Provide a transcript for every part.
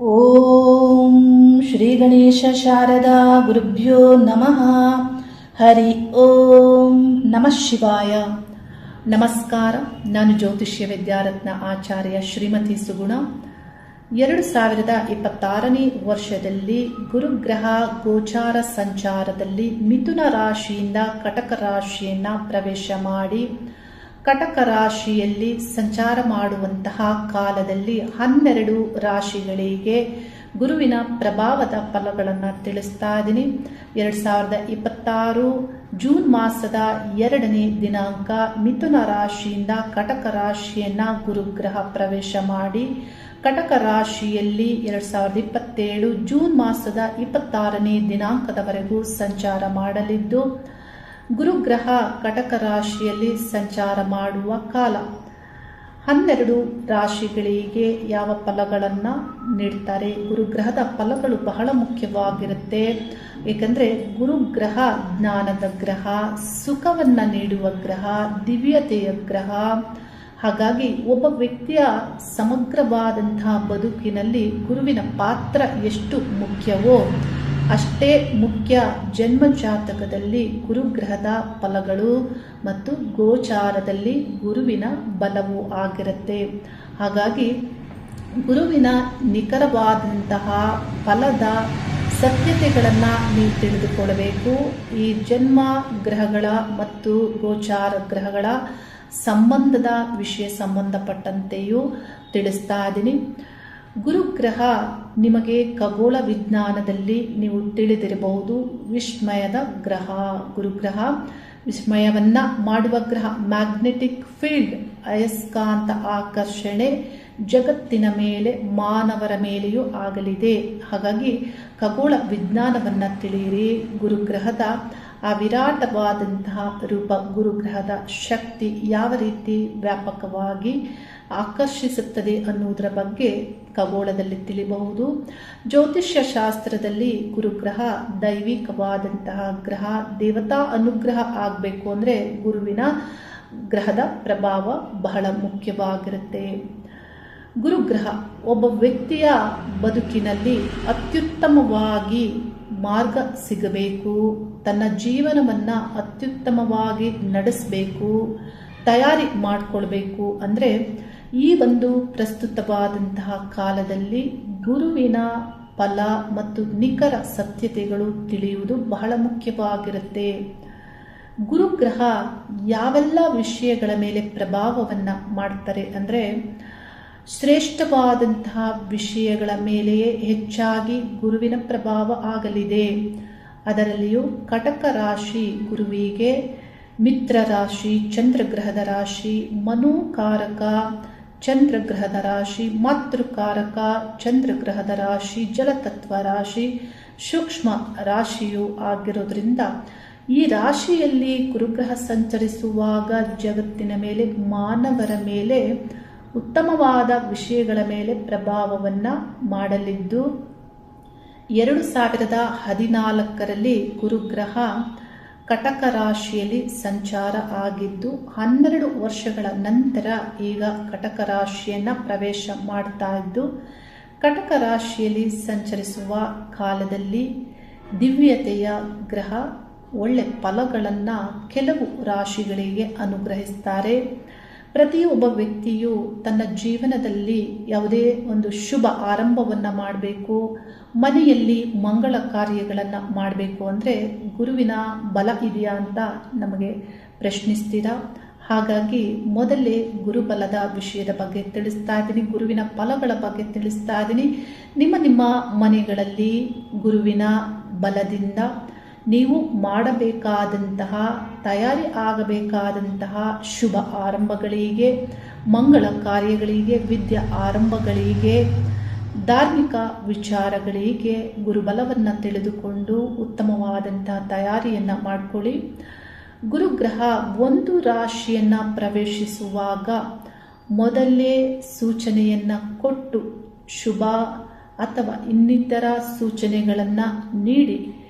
ಓಂ ಶ್ರೀ ಗಣೇಶ ಶಾರದಾ ಗುರುಭ್ಯೋ ನಮಃ. ಹರಿ ಓಂ ನಮಃ ಶಿವಾಯ. ನಮಸ್ಕಾರ. ನಾನು ಜ್ಯೋತಿಷ್ಯ ವಿದ್ಯಾರತ್ನ ಆಚಾರ್ಯ ಶ್ರೀಮತಿ ಸುಗುಣ. 2026ನೇ ವರ್ಷದಲ್ಲಿ ಗುರುಗ್ರಹ ಗೋಚಾರ ಸಂಚಾರದಲ್ಲಿ ಮಿಥುನ ರಾಶಿಯಿಂದ ಕಟಕ ರಾಶಿಯನ್ನ ಪ್ರವೇಶ ಮಾಡಿ ಕಟಕ ರಾಶಿಯಲ್ಲಿ ಸಂಚಾರ ಮಾಡುವಂತಹ ಕಾಲದಲ್ಲಿ 12 ರಾಶಿಗಳಿಗೆ ಗುರುವಿನ ಪ್ರಭಾವದ ಫಲಗಳನ್ನು ತಿಳಿಸ್ತಾ ಇದ್ದೀನಿ. 2026 ಜೂನ್ ಮಾಸದ 2ನೇ ದಿನಾಂಕ ಮಿಥುನ ರಾಶಿಯಿಂದ ಕಟಕ ರಾಶಿಯನ್ನ ಗುರುಗ್ರಹ ಪ್ರವೇಶ ಮಾಡಿ ಕಟಕ ರಾಶಿಯಲ್ಲಿ 2027 ಜೂನ್ ಮಾಸದ 26ನೇ ದಿನಾಂಕದವರೆಗೂ ಸಂಚಾರ ಮಾಡಲಿದ್ದು, ಗುರುಗ್ರಹ ಕಟಕ ರಾಶಿಯಲ್ಲಿ ಸಂಚಾರ ಮಾಡುವ ಕಾಲ 12 ರಾಶಿಗಳಿಗೆ ಯಾವ ಫಲಗಳನ್ನು ನೀಡ್ತಾರೆ. ಗುರುಗ್ರಹದ ಫಲಗಳು ಬಹಳ ಮುಖ್ಯವಾಗಿರುತ್ತೆ. ಏಕೆಂದರೆ ಗುರುಗ್ರಹ ಜ್ಞಾನದ ಗ್ರಹ, ಸುಖವನ್ನು ನೀಡುವ ಗ್ರಹ, ದಿವ್ಯತೆಯ ಗ್ರಹ. ಹಾಗಾಗಿ ಒಬ್ಬ ವ್ಯಕ್ತಿಯ ಸಮಗ್ರವಾದಂತಹ ಬದುಕಿನಲ್ಲಿ ಗುರುವಿನ ಪಾತ್ರ ಎಷ್ಟು ಮುಖ್ಯವೋ ಅಷ್ಟೇ ಮುಖ್ಯ ಜನ್ಮ ಜಾತಕದಲ್ಲಿ ಗುರುಗ್ರಹದ ಫಲಗಳು ಮತ್ತು ಗೋಚಾರದಲ್ಲಿ ಗುರುವಿನ ಬಲವು ಆಗಿರುತ್ತೆ. ಹಾಗಾಗಿ ಗುರುವಿನ ನಿಖರವಾದಂತಹ ಫಲದ ಸತ್ಯತೆಗಳನ್ನು ನೀವು ತಿಳಿದುಕೊಳ್ಳಬೇಕು. ಈ ಜನ್ಮ ಗ್ರಹಗಳ ಮತ್ತು ಗೋಚಾರ ಗ್ರಹಗಳ ಸಂಬಂಧದ ವಿಷಯ ಸಂಬಂಧಪಟ್ಟಂತೆಯೂ ತಿಳಿಸ್ತಾ ಇದ್ದೀನಿ. ಗುರುಗ್ರಹ ನಿಮಗೆ ಖಗೋಳ ವಿಜ್ಞಾನದಲ್ಲಿ ನೀವು ತಿಳಿದಿರಬಹುದು ವಿಸ್ಮಯದ ಗ್ರಹ. ಗುರುಗ್ರಹ ವಿಸ್ಮಯವನ್ನ ಮಾಡುವ ಗ್ರಹ. ಮ್ಯಾಗ್ನೆಟಿಕ್ ಫೀಲ್ಡ್, ಅಯಸ್ಕಾಂತ ಆಕರ್ಷಣೆ ಜಗತ್ತಿನ ಮೇಲೆ, ಮಾನವರ ಮೇಲೆಯೂ ಆಗಲಿದೆ. ಹಾಗಾಗಿ ಖಗೋಳ ವಿಜ್ಞಾನವನ್ನ ತಿಳಿಯಿರಿ. ಗುರುಗ್ರಹದ ಆ ವಿರಾಟವಾದಂತಹ ರೂಪ, ಗುರುಗ್ರಹದ ಶಕ್ತಿ ಯಾವ ರೀತಿ ವ್ಯಾಪಕವಾಗಿ ಆಕರ್ಷಿಸುತ್ತದೆ ಅನ್ನುವುದರ ಬಗ್ಗೆ ಖಗೋಳದಲ್ಲಿ ತಿಳಿಯಬಹುದು. ಜ್ಯೋತಿಷ್ಯ ಶಾಸ್ತ್ರದಲ್ಲಿ ಗುರುಗ್ರಹ ದೈವಿಕವಾದಂತಹ ಗ್ರಹ. ದೇವತಾ ಅನುಗ್ರಹ ಆಗಬೇಕು ಅಂದರೆ ಗುರುವಿನ ಗ್ರಹದ ಪ್ರಭಾವ ಬಹಳ ಮುಖ್ಯವಾಗಿರುತ್ತೆ. ಗುರುಗ್ರಹ ಒಬ್ಬ ವ್ಯಕ್ತಿಯ ಬದುಕಿನಲ್ಲಿ ಅತ್ಯುತ್ತಮವಾಗಿ ಮಾರ್ಗ ಸಿಗಬೇಕು, ತನ್ನ ಜೀವನವನ್ನು ಅತ್ಯುತ್ತಮವಾಗಿ ನಡೆಸಬೇಕು, ತಯಾರಿ ಮಾಡಿಕೊಳ್ಬೇಕು ಅಂದರೆ ಈ ಒಂದು ಪ್ರಸ್ತುತವಾದಂತಹ ಕಾಲದಲ್ಲಿ ಗುರುವಿನ ಫಲ ಮತ್ತು ನಿಖರ ಸತ್ಯತೆಗಳು ತಿಳಿಯುವುದು ಬಹಳ ಮುಖ್ಯವಾಗಿರುತ್ತೆ. ಗುರುಗ್ರಹ ಯಾವೆಲ್ಲ ವಿಷಯಗಳ ಮೇಲೆ ಪ್ರಭಾವವನ್ನು ಮಾಡ್ತಾರೆ ಅಂದರೆ ಶ್ರೇಷ್ಠವಾದಂತಹ ವಿಷಯಗಳ ಮೇಲೆಯೇ ಹೆಚ್ಚಾಗಿ ಗುರುವಿನ ಪ್ರಭಾವ ಆಗಲಿದೆ. ಅದರಲ್ಲಿಯೂ ಕಟಕ ರಾಶಿ ಗುರುವಿಗೆ ಮಿತ್ರ ರಾಶಿ, ಚಂದ್ರಗ್ರಹದ ರಾಶಿ, ಮನೋಕಾರಕ ಚಂದ್ರಗ್ರಹದ ರಾಶಿ, ಮಾತೃಕಾರಕ ಚಂದ್ರಗ್ರಹದ ರಾಶಿ, ಜಲತತ್ವ ರಾಶಿ, ಸೂಕ್ಷ್ಮ ರಾಶಿಯು ಆಗಿರೋದ್ರಿಂದ ಈ ರಾಶಿಯಲ್ಲಿ ಗುರುಗ್ರಹ ಸಂಚರಿಸುವಾಗ ಜಗತ್ತಿನ ಮೇಲೆ, ಮಾನವರ ಮೇಲೆ ಉತ್ತಮವಾದ ವಿಷಯಗಳ ಮೇಲೆ ಪ್ರಭಾವವನ್ನು ಮಾಡಲಿದ್ದು, 2014ರಲ್ಲಿ ಗುರುಗ್ರಹ ಕಟಕ ರಾಶಿಯಲ್ಲಿ ಸಂಚಾರ ಆಗಿದ್ದು 12 ವರ್ಷಗಳ ನಂತರ ಈಗ ಕಟಕ ರಾಶಿಯನ್ನು ಪ್ರವೇಶ ಮಾಡ್ತಾ ಇದ್ದು, ಕಟಕ ರಾಶಿಯಲ್ಲಿ ಸಂಚರಿಸುವ ಕಾಲದಲ್ಲಿ ದಿವ್ಯತೆಯ ಗ್ರಹ ಒಳ್ಳೆ ಫಲಗಳನ್ನು ಕೆಲವು ರಾಶಿಗಳಿಗೆ ಅನುಗ್ರಹಿಸ್ತಾರೆ. ಪ್ರತಿಯೊಬ್ಬ ವ್ಯಕ್ತಿಯು ತನ್ನ ಜೀವನದಲ್ಲಿ ಯಾವುದೇ ಒಂದು ಶುಭ ಆರಂಭವನ್ನು ಮಾಡಬೇಕು, ಮನೆಯಲ್ಲಿ ಮಂಗಳ ಕಾರ್ಯಗಳನ್ನು ಮಾಡಬೇಕು ಅಂದರೆ ಗುರುವಿನ ಬಲ ಇದೆಯಾ ಅಂತ ನಮಗೆ ಪ್ರಶ್ನಿಸ್ತೀರಾ. ಹಾಗಾಗಿ ಮೊದಲೇ ಗುರುಬಲದ ವಿಷಯದ ಬಗ್ಗೆ ತಿಳಿಸ್ತಾ ಇದ್ದೀನಿ, ಗುರುವಿನ ಫಲಗಳ ಬಗ್ಗೆ ತಿಳಿಸ್ತಾ ಇದ್ದೀನಿ. ನಿಮ್ಮ ಮನೆಗಳಲ್ಲಿ ಗುರುವಿನ ಬಲದಿಂದ ನೀವು ಮಾಡಬೇಕಾದಂತಹ, ತಯಾರಿ ಆಗಬೇಕಾದಂತಹ ಶುಭ ಆರಂಭಗಳಿಗೆ, ಮಂಗಳ ಕಾರ್ಯಗಳಿಗೆ, ವಿದ್ಯಾ ಆರಂಭಗಳಿಗೆ, ಧಾರ್ಮಿಕ ವಿಚಾರಗಳಿಗೆ ಗುರುಬಲವನ್ನು ತಿಳಿದುಕೊಂಡು ಉತ್ತಮವಾದಂತಹ ತಯಾರಿಯನ್ನು ಮಾಡಿಕೊಳ್ಳಿ. ಗುರುಗ್ರಹ ಒಂದು ರಾಶಿಯನ್ನು ಪ್ರವೇಶಿಸುವಾಗ ಮೊದಲೇ ಸೂಚನೆಯನ್ನು ಕೊಟ್ಟು ಶುಭ ಅಥವಾ ಇನ್ನಿತರ ಸೂಚನೆಗಳನ್ನು ನೀಡಿ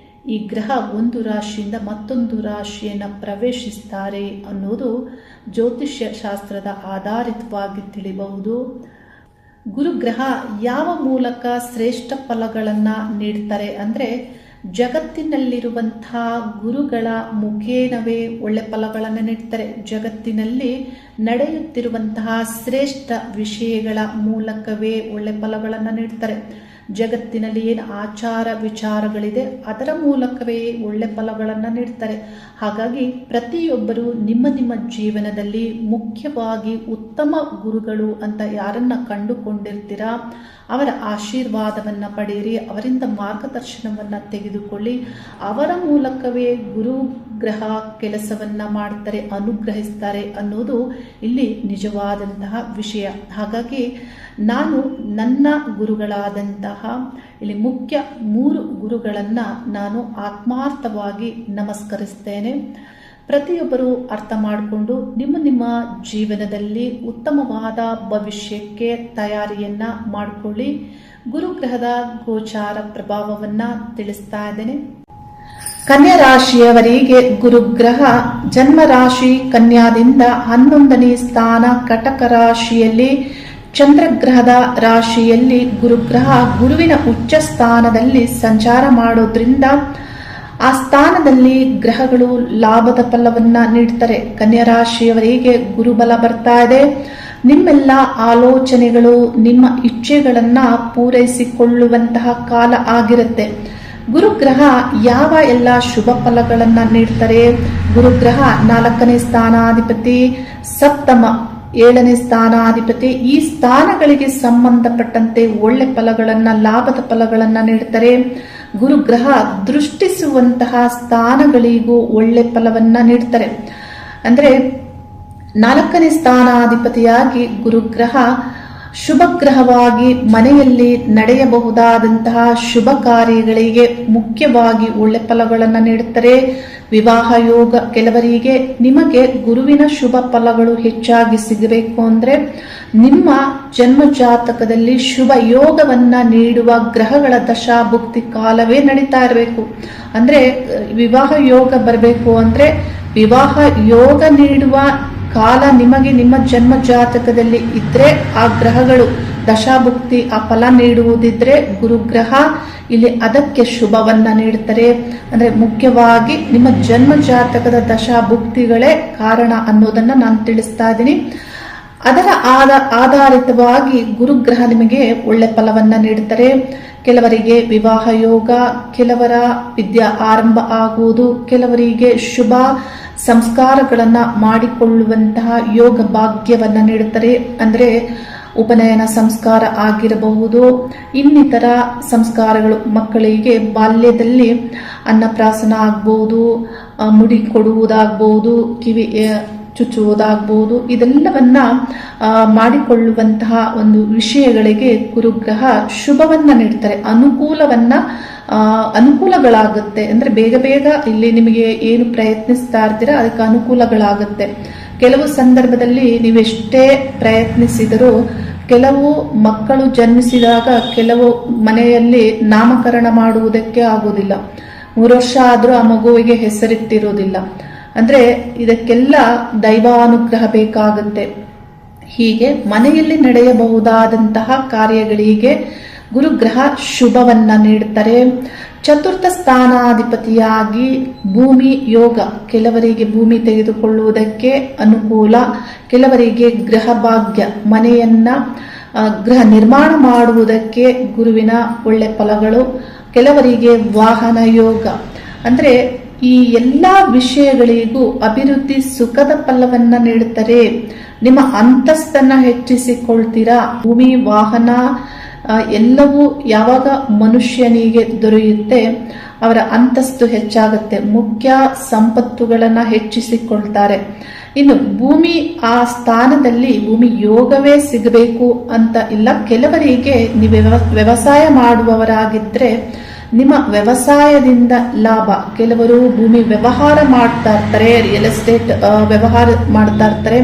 ಈ ಗ್ರಹ ಒಂದು ರಾಶಿಯಿಂದ ಮತ್ತೊಂದು ರಾಶಿಯನ್ನು ಪ್ರವೇಶಿಸ್ತಾರೆ ಅನ್ನೋದು ಜ್ಯೋತಿಷ್ಯ ಶಾಸ್ತ್ರದ ಆಧಾರಿತವಾಗಿ ತಿಳಿಯಬಹುದು. ಗುರುಗ್ರಹ ಯಾವ ಮೂಲಕ ಶ್ರೇಷ್ಠ ಫಲಗಳನ್ನು ನೀಡ್ತಾರೆ ಅಂದರೆ ಜಗತ್ತಿನಲ್ಲಿರುವಂತಹ ಗುರುಗಳ ಮುಖೇನವೇ ಒಳ್ಳೆ ಫಲಗಳನ್ನು ನೀಡ್ತಾರೆ. ಜಗತ್ತಿನಲ್ಲಿ ನಡೆಯುತ್ತಿರುವಂತಹ ಶ್ರೇಷ್ಠ ವಿಷಯಗಳ ಮೂಲಕವೇ ಒಳ್ಳೆ ಫಲಗಳನ್ನು ನೀಡ್ತಾರೆ. ಜಗತ್ತಿನಲ್ಲಿ ಏನು ಆಚಾರ ವಿಚಾರಗಳಿದೆ ಅದರ ಮೂಲಕವೇ ಒಳ್ಳೆ ಫಲಗಳನ್ನು ನೀಡ್ತಾರೆ. ಹಾಗಾಗಿ ಪ್ರತಿಯೊಬ್ಬರು ನಿಮ್ಮ ನಿಮ್ಮ ಜೀವನದಲ್ಲಿ ಮುಖ್ಯವಾಗಿ ಉತ್ತಮ ಗುರುಗಳು ಅಂತ ಯಾರನ್ನ ಕಂಡುಕೊಂಡಿರ್ತೀರಾ ಅವರ ಆಶೀರ್ವಾದವನ್ನು ಪಡೆಯಿರಿ, ಅವರಿಂದ ಮಾರ್ಗದರ್ಶನವನ್ನು ತೆಗೆದುಕೊಳ್ಳಿ. ಅವರ ಮೂಲಕವೇ ಗುರು ಗ್ರಹ ಕೆಲಸವನ್ನ ಮಾಡ್ತಾರೆ, ಅನುಗ್ರಹಿಸ್ತಾರೆ ಅನ್ನೋದು ಇಲ್ಲಿ ನಿಜವಾದಂತಹ ವಿಷಯ. ಹಾಗಾಗಿ ನಾನು ನನ್ನ ಗುರುಗಳಾದಂತಹ ಇಲ್ಲಿ ಮುಖ್ಯ 3 ಗುರುಗಳನ್ನು ನಾನು ಆತ್ಮಾರ್ಥವಾಗಿ ನಮಸ್ಕರಿಸ್ತೇನೆ. ಪ್ರತಿಯೊಬ್ಬರು ಅರ್ಥ ಮಾಡಿಕೊಂಡು ನಿಮ್ಮ ನಿಮ್ಮ ಜೀವನದಲ್ಲಿ ಉತ್ತಮವಾದ ಭವಿಷ್ಯಕ್ಕೆ ತಯಾರಿಯನ್ನ ಮಾಡಿಕೊಳ್ಳಿ. ಗುರುಗ್ರಹದ ಗೋಚಾರ ಪ್ರಭಾವವನ್ನ ತಿಳಿಸ್ತಾ ಇದ್ದೇನೆ. ಕನ್ಯಾ ರಾಶಿಯವರಿಗೆ ಗುರುಗ್ರಹ ಜನ್ಮ ರಾಶಿ ಕನ್ಯಾದಿಂದ 11ನೇ ಸ್ಥಾನ ಕಟಕ ರಾಶಿಯಲ್ಲಿ, ಚಂದ್ರಗ್ರಹದ ರಾಶಿಯಲ್ಲಿ ಗುರುಗ್ರಹ ಗುರುವಿನ ಉಚ್ಚ ಸ್ಥಾನದಲ್ಲಿ ಸಂಚಾರ ಮಾಡೋದ್ರಿಂದ ಆ ಸ್ಥಾನದಲ್ಲಿ ಗ್ರಹಗಳು ಲಾಭದ ಫಲವನ್ನ ನೀಡ್ತಾರೆ. ಕನ್ಯಾ ರಾಶಿಯವರಿಗೆ ಗುರುಬಲ ಬರ್ತಾ ಇದೆ. ನಿಮ್ಮೆಲ್ಲ ಆಲೋಚನೆಗಳು ನಿಮ್ಮ ಇಚ್ಛೆಗಳನ್ನ ಪೂರೈಸಿಕೊಳ್ಳುವಂತಹ ಕಾಲ ಆಗಿರುತ್ತೆ. ಗುರುಗ್ರಹ ಯಾವ ಎಲ್ಲ ಶುಭ ಫಲಗಳನ್ನ ನೀಡ್ತಾರೆ? ಗುರುಗ್ರಹ 4ನೇ ಸ್ಥಾನಾಧಿಪತಿ, ಸಪ್ತಮ 7ನೇ ಸ್ಥಾನಾಧಿಪತಿ. ಈ ಸ್ಥಾನಗಳಿಗೆ ಸಂಬಂಧಪಟ್ಟಂತೆ ಒಳ್ಳೆ ಫಲಗಳನ್ನ, ಲಾಭದ ಫಲಗಳನ್ನ ನೀಡ್ತಾರೆ. ಗುರುಗ್ರಹ ದೃಷ್ಟಿಸುವಂತಹ ಸ್ಥಾನಗಳಿಗೂ ಒಳ್ಳೆ ಫಲವನ್ನ ನೀಡ್ತಾರೆ. ಅಂದ್ರೆ 4ನೇ ಸ್ಥಾನಾಧಿಪತಿಯಾಗಿ ಗುರುಗ್ರಹ ಶುಭ ಗ್ರಹವಾಗಿ ಮನೆಯಲ್ಲಿ ನಡೆಯಬಹುದಾದಂತಹ ಶುಭ ಕಾರ್ಯಗಳಿಗೆ ಮುಖ್ಯವಾಗಿ ಒಳ್ಳೆ ಫಲಗಳನ್ನು ನೀಡುತ್ತಾರೆ. ವಿವಾಹ ಯೋಗ, ಕೆಲವರಿಗೆ ನಿಮಗೆ ಗುರುವಿನ ಶುಭ ಫಲಗಳು ಹೆಚ್ಚಾಗಿ ಸಿಗಬೇಕು ಅಂದ್ರೆ ನಿಮ್ಮ ಜನ್ಮ ಜಾತಕದಲ್ಲಿ ಶುಭ ಯೋಗವನ್ನ ನೀಡುವ ಗ್ರಹಗಳ ದಶಾಭುಕ್ತಿ ಕಾಲವೇ ನಡೀತಾ ಇರಬೇಕು. ಅಂದ್ರೆ ವಿವಾಹ ಯೋಗ ಬರಬೇಕು ಅಂದ್ರೆ ವಿವಾಹ ಯೋಗ ನೀಡುವ ಕಾಲ ನಿಮಗೆ ನಿಮ್ಮ ಜನ್ಮ ಜಾತಕದಲ್ಲಿ ಇದ್ರೆ ಆ ಗ್ರಹಗಳು ದಶಾಭುಕ್ತಿ ಆ ಫಲ ನೀಡುವುದಿದ್ರೆ ಗುರುಗ್ರಹ ಇಲ್ಲಿ ಅದಕ್ಕೆ ಶುಭವನ್ನ ನೀಡುತ್ತಾರೆ. ಅಂದ್ರೆ ಮುಖ್ಯವಾಗಿ ನಿಮ್ಮ ಜನ್ಮ ಜಾತಕದ ದಶಾಭುಕ್ತಿಗಳೇ ಕಾರಣ ಅನ್ನೋದನ್ನ ನಾನು ತಿಳಿಸ್ತಾ ಇದ್ದೀನಿ. ಅದರ ಆಧಾರಿತವಾಗಿ ಗುರುಗ್ರಹ ನಿಮಗೆ ಒಳ್ಳೆ ಫಲವನ್ನ ನೀಡುತ್ತಾರೆ. ಕೆಲವರಿಗೆ ವಿವಾಹ ಯೋಗ, ಕೆಲವರ ವಿದ್ಯಾ ಆರಂಭ ಆಗುವುದು, ಕೆಲವರಿಗೆ ಶುಭ ಸಂಸ್ಕಾರಗಳನ್ನ ಮಾಡಿಕೊಳ್ಳುವಂತಹ ಯೋಗ ಭಾಗ್ಯವನ್ನ ನೀಡುತ್ತಾರೆ. ಅಂದ್ರೆ ಉಪನಯನ ಸಂಸ್ಕಾರ ಆಗಿರಬಹುದು, ಇನ್ನಿತರ ಸಂಸ್ಕಾರಗಳು, ಮಕ್ಕಳಿಗೆ ಬಾಲ್ಯದಲ್ಲಿ ಅನ್ನಪ್ರಾಸನ ಆಗ್ಬಹುದು, ಮುಡಿ ಕೊಡುವುದಾಗಬಹುದು, ಕಿವಿ ಚುಚ್ಚುವುದಾಗಬಹುದು, ಇದೆಲ್ಲವನ್ನ ಮಾಡಿಕೊಳ್ಳುವಂತಹ ಒಂದು ವಿಷಯಗಳಿಗೆ ಗುರುಗ್ರಹ ಶುಭವನ್ನ ನೀಡ್ತಾರೆ, ಅನುಕೂಲಗಳಾಗುತ್ತೆ. ಅಂದ್ರೆ ಬೇಗ ಬೇಗ ಇಲ್ಲಿ ನಿಮಗೆ ಏನು ಪ್ರಯತ್ನಿಸ್ತಾ ಇರ್ತೀರಾ ಅದಕ್ಕೆ ಅನುಕೂಲಗಳಾಗುತ್ತೆ. ಕೆಲವು ಸಂದರ್ಭದಲ್ಲಿ ನೀವೆಷ್ಟೇ ಪ್ರಯತ್ನಿಸಿದರೂ ಕೆಲವು ಮಕ್ಕಳು ಜನ್ಮಿಸಿದಾಗ ಕೆಲವು ಮನೆಯಲ್ಲಿ ನಾಮಕರಣ ಮಾಡುವುದಕ್ಕೆ ಆಗುವುದಿಲ್ಲ. 3 ವರ್ಷ ಆದ್ರೂ ಆ ಮಗುವಿಗೆ ಹೆಸರಿಟ್ಟಿರುವುದಿಲ್ಲ. ಅಂದ್ರೆ ಇದಕ್ಕೆಲ್ಲ ದೈವಾನುಗ್ರಹ ಬೇಕಾಗುತ್ತೆ. ಹೀಗೆ ಮನೆಯಲ್ಲಿ ನಡೆಯಬಹುದಾದಂತಹ ಕಾರ್ಯಗಳಿಗೆ ಗುರುಗ್ರಹ ಶುಭವನ್ನ ನೀಡುತ್ತಾರೆ. 4ಥ ಸ್ಥಾನಾಧಿಪತಿಯಾಗಿ ಭೂಮಿ ಯೋಗ, ಕೆಲವರಿಗೆ ಭೂಮಿ ತೆಗೆದುಕೊಳ್ಳುವುದಕ್ಕೆ ಅನುಕೂಲ, ಕೆಲವರಿಗೆ ಗೃಹ ಭಾಗ್ಯ, ಮನೆಯನ್ನ ಗೃಹ ನಿರ್ಮಾಣ ಮಾಡುವುದಕ್ಕೆ ಗುರುವಿನ ಒಳ್ಳೆ ಫಲಗಳು, ಕೆಲವರಿಗೆ ವಾಹನ ಯೋಗ. ಅಂದ್ರೆ ಈ ಎಲ್ಲಾ ವಿಷಯಗಳಿಗೂ ಅಭಿವೃದ್ಧಿ ಸುಖದ ಫಲವನ್ನ ನೀಡುತ್ತಾರೆ. ನಿಮ್ಮ ಅಂತಸ್ತನ್ನ ಹೆಚ್ಚಿಸಿಕೊಳ್ತೀರಾ. ಭೂಮಿ, ವಾಹನ ಎಲ್ಲವೂ ಯಾವಾಗ ಮನುಷ್ಯನಿಗೆ ದೊರೆಯುತ್ತೆ ಅವರ ಅಂತಸ್ತು ಹೆಚ್ಚಾಗುತ್ತೆ, ಮುಖ್ಯ ಸಂಪತ್ತುಗಳನ್ನ ಹೆಚ್ಚಿಸಿಕೊಳ್ತಾರೆ. ಇನ್ನು ಭೂಮಿ ಆ ಸ್ಥಾನದಲ್ಲಿ ಭೂಮಿ ಯೋಗವೇ ಸಿಗಬೇಕು ಅಂತ ಇಲ್ಲ. ಕೆಲವರಿಗೆ ನೀವು ವ್ಯವಸಾಯ ಮಾಡುವವರಾಗಿದ್ರೆ ನಿಮ್ಮ ವ್ಯವಸಾಯದಿಂದ ಲಾಭ, ಕೆಲವರು ಭೂಮಿ ವ್ಯವಹಾರ ಮಾಡ್ತಾ ಇರ್ತಾರೆ, ರಿಯಲ್ ಎಸ್ಟೇಟ್ ವ್ಯವಹಾರ ಮಾಡ್ತಾ ಇರ್ತಾರೆ,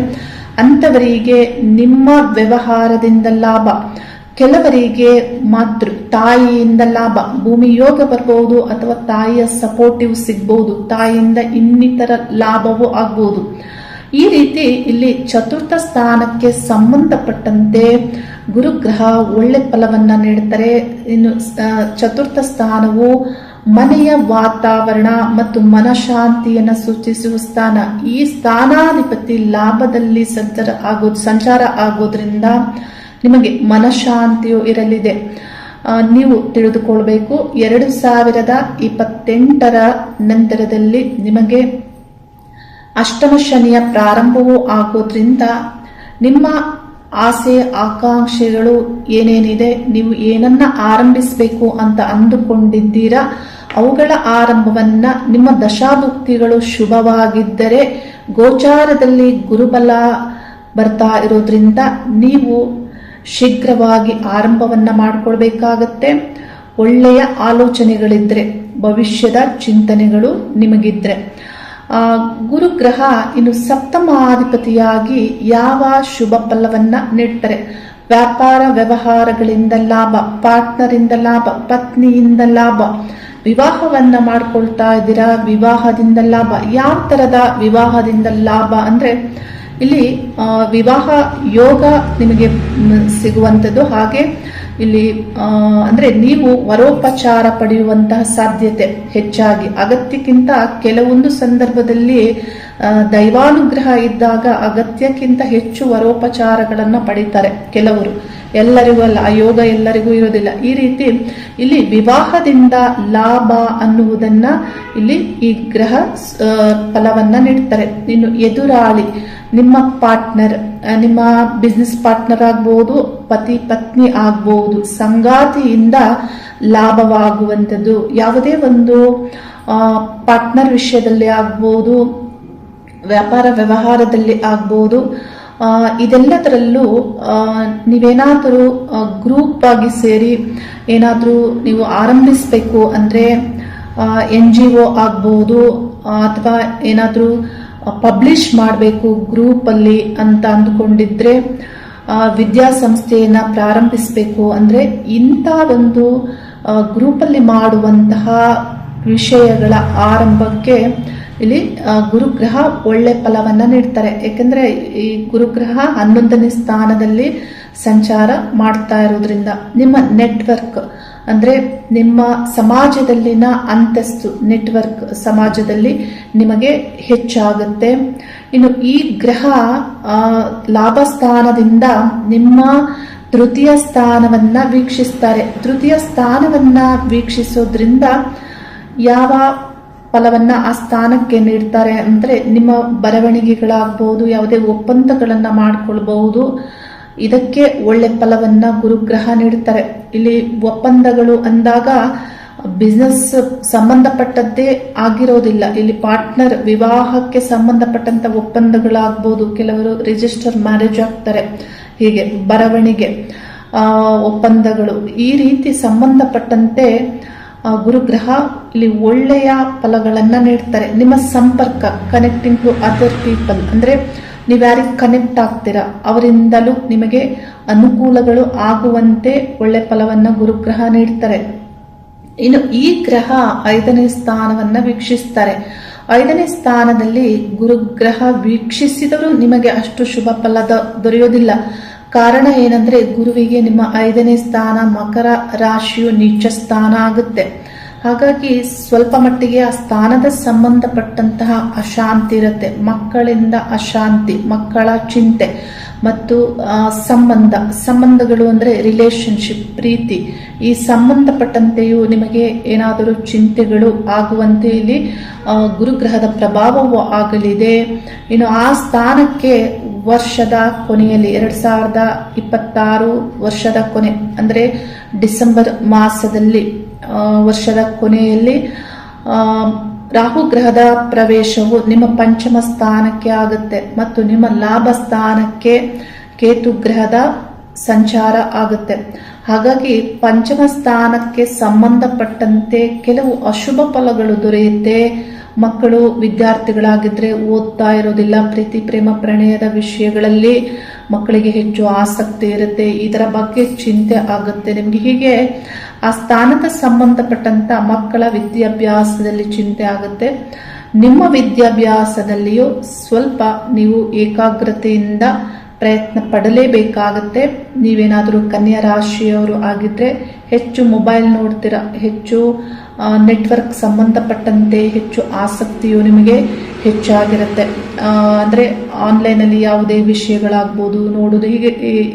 ಅಂತವರಿಗೆ ನಿಮ್ಮ ವ್ಯವಹಾರದಿಂದ ಲಾಭ. ಕೆಲವರಿಗೆ ಮಾತೃ ತಾಯಿಯಿಂದ ಲಾಭ, ಭೂಮಿ ಯೋಗ ಬರಬಹುದು ಅಥವಾ ತಾಯಿಯ ಸಪೋರ್ಟಿವ್ ಸಿಗಬಹುದು, ತಾಯಿಯಿಂದ ಇನ್ನಿತರ ಲಾಭವೂ ಆಗ್ಬಹುದು. ಈ ರೀತಿ ಇಲ್ಲಿ ಚತುರ್ಥ ಸ್ಥಾನಕ್ಕೆ ಸಂಬಂಧಪಟ್ಟಂತೆ ಗುರುಗ್ರಹ ಒಳ್ಳೆ ಫಲವನ್ನ ನೀಡುತ್ತಾರೆ. ಇನ್ನು ಚತುರ್ಥ ಸ್ಥಾನವು ಮನೆಯ ವಾತಾವರಣ ಮತ್ತು ಮನಶಾಂತಿಯನ್ನು ಸೂಚಿಸುವ ಸ್ಥಾನ. ಈ ಸ್ಥಾನಾಧಿಪತಿ ಲಾಭದಲ್ಲಿ ಸಂಚಾರ ಆಗೋದ್ರಿಂದ ನಿಮಗೆ ಮನಶಾಂತಿಯು ಇರಲಿದೆ. ನೀವು ತಿಳಿದುಕೊಳ್ಬೇಕು, 2028ರ ನಂತರದಲ್ಲಿ ನಿಮಗೆ ಅಷ್ಟಮ ಶನಿಯ ಪ್ರಾರಂಭವೂ ಆಗೋದ್ರಿಂದ ನಿಮ್ಮ ಆಸೆ ಆಕಾಂಕ್ಷೆಗಳು ಏನೇನಿದೆ, ನೀವು ಏನನ್ನ ಆರಂಭಿಸಬೇಕು ಅಂತ ಅಂದುಕೊಂಡಿದ್ದೀರಾ ಅವುಗಳ ಆರಂಭವನ್ನ ನಿಮ್ಮ ದಶಾಭುಕ್ತಿಗಳು ಶುಭವಾಗಿದ್ದರೆ, ಗೋಚಾರದಲ್ಲಿ ಗುರುಬಲ ಬರ್ತಾ ಇರೋದ್ರಿಂದ ನೀವು ಶೀಘ್ರವಾಗಿ ಆರಂಭವನ್ನ ಮಾಡಿಕೊಳ್ಬೇಕಾಗತ್ತೆ. ಒಳ್ಳೆಯ ಆಲೋಚನೆಗಳಿದ್ರೆ, ಭವಿಷ್ಯದ ಚಿಂತನೆಗಳು ನಿಮಗಿದ್ರೆ. ಗುರುಗ್ರಹ ಇನ್ನು ಸಪ್ತಮಾಧಿಪತಿಯಾಗಿ ಯಾವ ಶುಭ ಫಲವನ್ನ ನೀಡ್ತಾರೆ? ವ್ಯಾಪಾರ ವ್ಯವಹಾರಗಳಿಂದ ಲಾಭ, ಪಾರ್ಟ್ನರಿಂದ ಲಾಭ, ಪತ್ನಿಯಿಂದ ಲಾಭ, ವಿವಾಹವನ್ನ ಮಾಡ್ಕೊಳ್ತಾ ಇದ್ದೀರಾ, ವಿವಾಹದಿಂದ ಲಾಭ. ಯಾವ ತರದ ವಿವಾಹದಿಂದ ಲಾಭ ಅಂದ್ರೆ ಇಲ್ಲಿ ವಿವಾಹ ಯೋಗ ನಿಮಗೆ ಸಿಗುವಂಥದ್ದು. ಹಾಗೆ ಇಲ್ಲಿ ಅಂದ್ರೆ ನೀವು ವರೋಪಚಾರ ಪಡೆಯುವಂತಹ ಸಾಧ್ಯತೆ ಹೆಚ್ಚಾಗಿ, ಅಗತ್ಯಕ್ಕಿಂತ ಕೆಲವೊಂದು ಸಂದರ್ಭದಲ್ಲಿ ದೈವಾನುಗ್ರಹ ಇದ್ದಾಗ ಅಗತ್ಯಕ್ಕಿಂತ ಹೆಚ್ಚು ವರೋಪಚಾರಗಳನ್ನು ಪಡೀತಾರೆ ಕೆಲವರು. ಎಲ್ಲರಿಗೂ ಅಲ್ಲ, ಆ ಯೋಗ ಎಲ್ಲರಿಗೂ ಇರೋದಿಲ್ಲ. ಈ ರೀತಿ ಇಲ್ಲಿ ವಿವಾಹದಿಂದ ಲಾಭ ಅನ್ನುವುದನ್ನ ಇಲ್ಲಿ ಈ ಗ್ರಹ ಫಲವನ್ನ ನೀಡ್ತಾರೆ. ಇನ್ನು ಎದುರಾಳಿ, ನಿಮ್ಮ ಪಾರ್ಟ್ನರ್, ನಿಮ್ಮ ಬಿಸ್ನೆಸ್ ಪಾರ್ಟ್ನರ್ ಆಗ್ಬಹುದು, ಪತಿ ಪತ್ನಿ ಆಗ್ಬಹುದು, ಸಂಗಾತಿಯಿಂದ ಲಾಭವಾಗುವಂಥದ್ದು. ಯಾವುದೇ ಒಂದು ಪಾರ್ಟ್ನರ್ ವಿಷಯದಲ್ಲಿ ಆಗ್ಬಹುದು, ವ್ಯಾಪಾರ ವ್ಯವಹಾರದಲ್ಲಿ ಆಗ್ಬಹುದು. ಇದೆಲ್ಲದರಲ್ಲೂ ನೀವೇನಾದರೂ ಗ್ರೂಪ್ ಆಗಿ ಸೇರಿ ಏನಾದರೂ ನೀವು ಆರಂಭಿಸಬೇಕು ಅಂದ್ರೆ NGO ಆಗ್ಬಹುದು, ಅಥವಾ ಏನಾದರೂ ಪಬ್ಲಿಷ್ ಮಾಡಬೇಕು ಗ್ರೂಪ್ ಅಲ್ಲಿ ಅಂತ ಅಂದುಕೊಂಡಿದ್ರೆ, ವಿದ್ಯಾಸಂಸ್ಥೆಯನ್ನ ಪ್ರಾರಂಭಿಸಬೇಕು ಅಂದ್ರೆ ಇಂಥ ಒಂದು ಗ್ರೂಪ್ ಅಲ್ಲಿ ಮಾಡುವಂತಹ ವಿಷಯಗಳ ಆರಂಭಕ್ಕೆ ಇಲ್ಲಿ ಗುರುಗ್ರಹ ಒಳ್ಳೆ ಫಲವನ್ನ ನೀಡ್ತಾರೆ. ಯಾಕಂದ್ರೆ ಈ ಗುರುಗ್ರಹ 11ನೇ ಸ್ಥಾನದಲ್ಲಿ ಸಂಚಾರ ಮಾಡ್ತಾ ಇರೋದ್ರಿಂದ ನಿಮ್ಮ ನೆಟ್ವರ್ಕ್ ಅಂದ್ರೆ ನಿಮ್ಮ ಸಮಾಜದಲ್ಲಿನ ಅಂತಸ್ತು, ನೆಟ್ವರ್ಕ್ ಸಮಾಜದಲ್ಲಿ ನಿಮಗೆ ಹೆಚ್ಚಾಗುತ್ತೆ. ಇನ್ನು ಈ ಗ್ರಹ ಲಾಭ ಸ್ಥಾನದಿಂದ ನಿಮ್ಮ ತೃತೀಯ ಸ್ಥಾನವನ್ನ ವೀಕ್ಷಿಸ್ತಾರೆ. ತೃತೀಯ ಸ್ಥಾನವನ್ನ ವೀಕ್ಷಿಸೋದ್ರಿಂದ ಯಾವ ಫಲವನ್ನ ಆ ಸ್ಥಾನಕ್ಕೆ ನೀಡ್ತಾರೆ ಅಂದ್ರೆ ನಿಮ್ಮ ಬರವಣಿಗೆಗಳಾಗಬಹುದು, ಯಾವುದೇ ಒಪ್ಪಂದಗಳನ್ನ ಮಾಡ್ಕೊಳ್ಬಹುದು. ಇದಕ್ಕೆ ಒಳ್ಳೆ ಫಲವನ್ನ ಗುರುಗ್ರಹ ನೀಡುತ್ತಾರೆ. ಇಲ್ಲಿ ಒಪ್ಪಂದಗಳು ಅಂದಾಗ ಬಿಸ್ನೆಸ್ ಸಂಬಂಧಪಟ್ಟದ್ದೇ ಆಗಿರೋದಿಲ್ಲ. ಇಲ್ಲಿ ಪಾರ್ಟ್ನರ್ ವಿವಾಹಕ್ಕೆ ಸಂಬಂಧಪಟ್ಟಂತ ಒಪ್ಪಂದಗಳಾಗಬಹುದು, ಕೆಲವರು ರಿಜಿಸ್ಟರ್ ಮ್ಯಾರೇಜ್ ಆಗ್ತಾರೆ, ಹೀಗೆ ಬರವಣಿಗೆ ಒಪ್ಪಂದಗಳು, ಈ ರೀತಿ ಸಂಬಂಧಪಟ್ಟಂತೆ ಗುರುಗ್ರಹ ಇಲ್ಲಿ ಒಳ್ಳೆಯ ಫಲಗಳನ್ನ ನೀಡ್ತಾರೆ. ನಿಮ್ಮ ಸಂಪರ್ಕ, ಕನೆಕ್ಟಿಂಗ್ ಟು ಅದರ್ ಪೀಪಲ್ ಅಂದ್ರೆ ನೀವ್ಯಾರಿಗೆ ಕನೆಕ್ಟ್ ಆಗ್ತೀರಾ ಅವರಿಂದಲೂ ನಿಮಗೆ ಅನುಕೂಲಗಳು ಆಗುವಂತೆ ಒಳ್ಳೆ ಫಲವನ್ನ ಗುರುಗ್ರಹ ನೀಡ್ತಾರೆ. ಇನ್ನು ಈ ಗ್ರಹ 5ನೇ ಸ್ಥಾನವನ್ನ ವೀಕ್ಷಿಸ್ತಾರೆ. 5ನೇ ಸ್ಥಾನದಲ್ಲಿ ಗುರುಗ್ರಹ ವೀಕ್ಷಿಸಿದರೂ ನಿಮಗೆ ಅಷ್ಟು ಶುಭ ಫಲ ದೊರೆಯೋದಿಲ್ಲ. ಕಾರಣ ಏನಂದ್ರೆ ಗುರುವಿಗೆ ನಿಮ್ಮ 5ನೇ ಸ್ಥಾನ ಮಕರ ರಾಶಿಯು ನೀಚ ಸ್ಥಾನ ಆಗುತ್ತೆ. ಹಾಗಾಗಿ ಸ್ವಲ್ಪ ಮಟ್ಟಿಗೆ ಆ ಸ್ಥಾನದ ಸಂಬಂಧಪಟ್ಟಂತಹ ಅಶಾಂತಿ ಇರುತ್ತೆ. ಮಕ್ಕಳಿಂದ ಅಶಾಂತಿ, ಮಕ್ಕಳ ಚಿಂತೆ ಮತ್ತು ಸಂಬಂಧಗಳು ಅಂದ್ರೆ ರಿಲೇಶನ್ಶಿಪ್, ಪ್ರೀತಿ, ಈ ಸಂಬಂಧಪಟ್ಟಂತೆಯೂ ನಿಮಗೆ ಏನಾದರೂ ಚಿಂತೆಗಳು ಆಗುವಂತೆ ಇಲ್ಲಿ ಗುರುಗ್ರಹದ ಪ್ರಭಾವವೂ ಆಗಲಿದೆ. ಇನ್ನು ಆ ಸ್ಥಾನಕ್ಕೆ ವರ್ಷದ ಕೊನೆಯಲ್ಲಿ 2026 ವರ್ಷದ ಕೊನೆ ಅಂದ್ರೆ ಡಿಸೆಂಬರ್ ಮಾಸದಲ್ಲಿ ವರ್ಷದ ಕೊನೆಯಲ್ಲಿ ರಾಹು ಗ್ರಹದ ಪ್ರವೇಶವು ನಿಮ್ಮ ಪಂಚಮ ಸ್ಥಾನಕ್ಕೆ ಆಗುತ್ತೆ ಮತ್ತು ನಿಮ್ಮ ಲಾಭ ಸ್ಥಾನಕ್ಕೆ ಕೇತು ಗ್ರಹದ ಸಂಚಾರ ಆಗುತ್ತೆ. ಹಾಗಾಗಿ ಪಂಚಮ ಸ್ಥಾನಕ್ಕೆ ಸಂಬಂಧಪಟ್ಟಂತೆ ಕೆಲವು ಅಶುಭ ಫಲಗಳು ದೊರೆಯುತ್ತೆ. ಮಕ್ಕಳು ವಿದ್ಯಾರ್ಥಿಗಳಾಗಿದ್ರೆ ಓದ್ತಾ ಇರೋದಿಲ್ಲ, ಪ್ರೀತಿ ಪ್ರೇಮ ಪ್ರಣಯದ ವಿಷಯಗಳಲ್ಲಿ ಮಕ್ಕಳಿಗೆ ಹೆಚ್ಚು ಆಸಕ್ತಿ ಇರುತ್ತೆ, ಇದರ ಬಗ್ಗೆ ಚಿಂತೆ ಆಗುತ್ತೆ ನಿಮ್ಗೆ. ಹೀಗೆ ಆ ಸ್ಥಾನದ ಸಂಬಂಧಪಟ್ಟಂತ ಮಕ್ಕಳ ವಿದ್ಯಾಭ್ಯಾಸದಲ್ಲಿ ಚಿಂತೆ ಆಗುತ್ತೆ. ನಿಮ್ಮ ವಿದ್ಯಾಭ್ಯಾಸದಲ್ಲಿಯೂ ಸ್ವಲ್ಪ ನೀವು ಏಕಾಗ್ರತೆಯಿಂದ ಪ್ರಯತ್ನ ಪಡಲೇಬೇಕಾಗತ್ತೆ. ನೀವೇನಾದರೂ ಕನ್ಯಾ ರಾಶಿಯವರು ಆಗಿದ್ರೆ ಹೆಚ್ಚು ಮೊಬೈಲ್ ನೋಡ್ತೀರಾ, ಹೆಚ್ಚು ನೆಟ್ವರ್ಕ್ ಸಂಬಂಧಪಟ್ಟಂತೆ ಹೆಚ್ಚು ಆಸಕ್ತಿಯು ನಿಮಗೆ ಹೆಚ್ಚಾಗಿರುತ್ತೆ. ಅಂದರೆ ಆನ್ಲೈನಲ್ಲಿ ಯಾವುದೇ ವಿಷಯಗಳಾಗ್ಬೋದು ನೋಡುವುದು, ಹೀಗೆ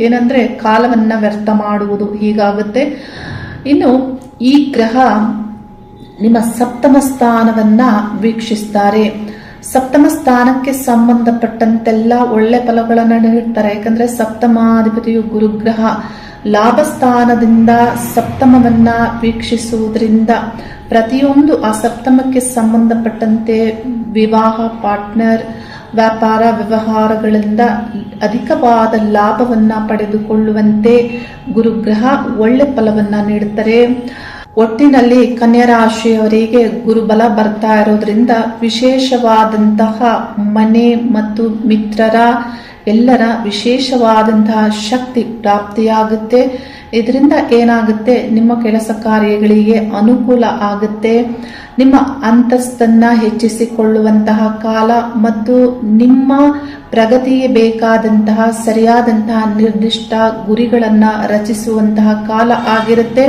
ಏನಂದರೆ ಕಾಲವನ್ನು ವ್ಯರ್ಥ ಮಾಡುವುದು ಹೀಗಾಗುತ್ತೆ. ಇನ್ನು ಈ ಗ್ರಹ ನಿಮ್ಮ ಸಪ್ತಮ ಸ್ಥಾನವನ್ನ ವೀಕ್ಷಿಸ್ತಾರೆ. ಸಪ್ತಮ ಸ್ಥಾನಕ್ಕೆ ಸಂಬಂಧಪಟ್ಟಂತೆಲ್ಲ ಒಳ್ಳೆ ಫಲಗಳನ್ನು ನೀಡ್ತಾರೆ. ಯಾಕಂದ್ರೆ ಸಪ್ತಮಾಧಿಪತಿಯು ಗುರುಗ್ರಹ ಲಾಭ ಸ್ಥಾನದಿಂದ ಸಪ್ತಮವನ್ನ ವೀಕ್ಷಿಸುವುದರಿಂದ ಪ್ರತಿಯೊಂದು ಆ ಸಪ್ತಮಕ್ಕೆ ಸಂಬಂಧಪಟ್ಟಂತೆ ವಿವಾಹ, ಪಾರ್ಟ್ನರ್, ವ್ಯಾಪಾರ ವ್ಯವಹಾರಗಳಿಂದ ಅಧಿಕವಾದ ಲಾಭವನ್ನ ಪಡೆದುಕೊಳ್ಳುವಂತೆ ಗುರುಗ್ರಹ ಒಳ್ಳೆ ಫಲವನ್ನ ನೀಡುತ್ತಾರೆ. ಒಟ್ಟಿನಲ್ಲಿ ಕನ್ಯಾ ರಾಶಿಯವರಿಗೆ ಗುರುಬಲ ಬರ್ತಾ ಇರೋದ್ರಿಂದ ವಿಶೇಷವಾದಂತಹ ಮನೆ ಮತ್ತು ಮಿತ್ರರ ಎಲ್ಲರ ವಿಶೇಷವಾದಂತಹ ಶಕ್ತಿ ಪ್ರಾಪ್ತಿಯಾಗುತ್ತೆ. ಇದರಿಂದ ಏನಾಗುತ್ತೆ, ನಿಮ್ಮ ಕೆಲಸ ಕಾರ್ಯಗಳಿಗೆ ಅನುಕೂಲ ಆಗುತ್ತೆ. ನಿಮ್ಮ ಅಂತಸ್ತನ್ನ ಹೆಚ್ಚಿಸಿಕೊಳ್ಳುವಂತಹ ಕಾಲ ಮತ್ತು ನಿಮ್ಮ ಪ್ರಗತಿಗೆ ಬೇಕಾದಂತಹ ಸರಿಯಾದಂತಹ ನಿರ್ದಿಷ್ಟ ಗುರಿಗಳನ್ನ ರಚಿಸುವಂತಹ ಕಾಲ ಆಗಿರುತ್ತೆ.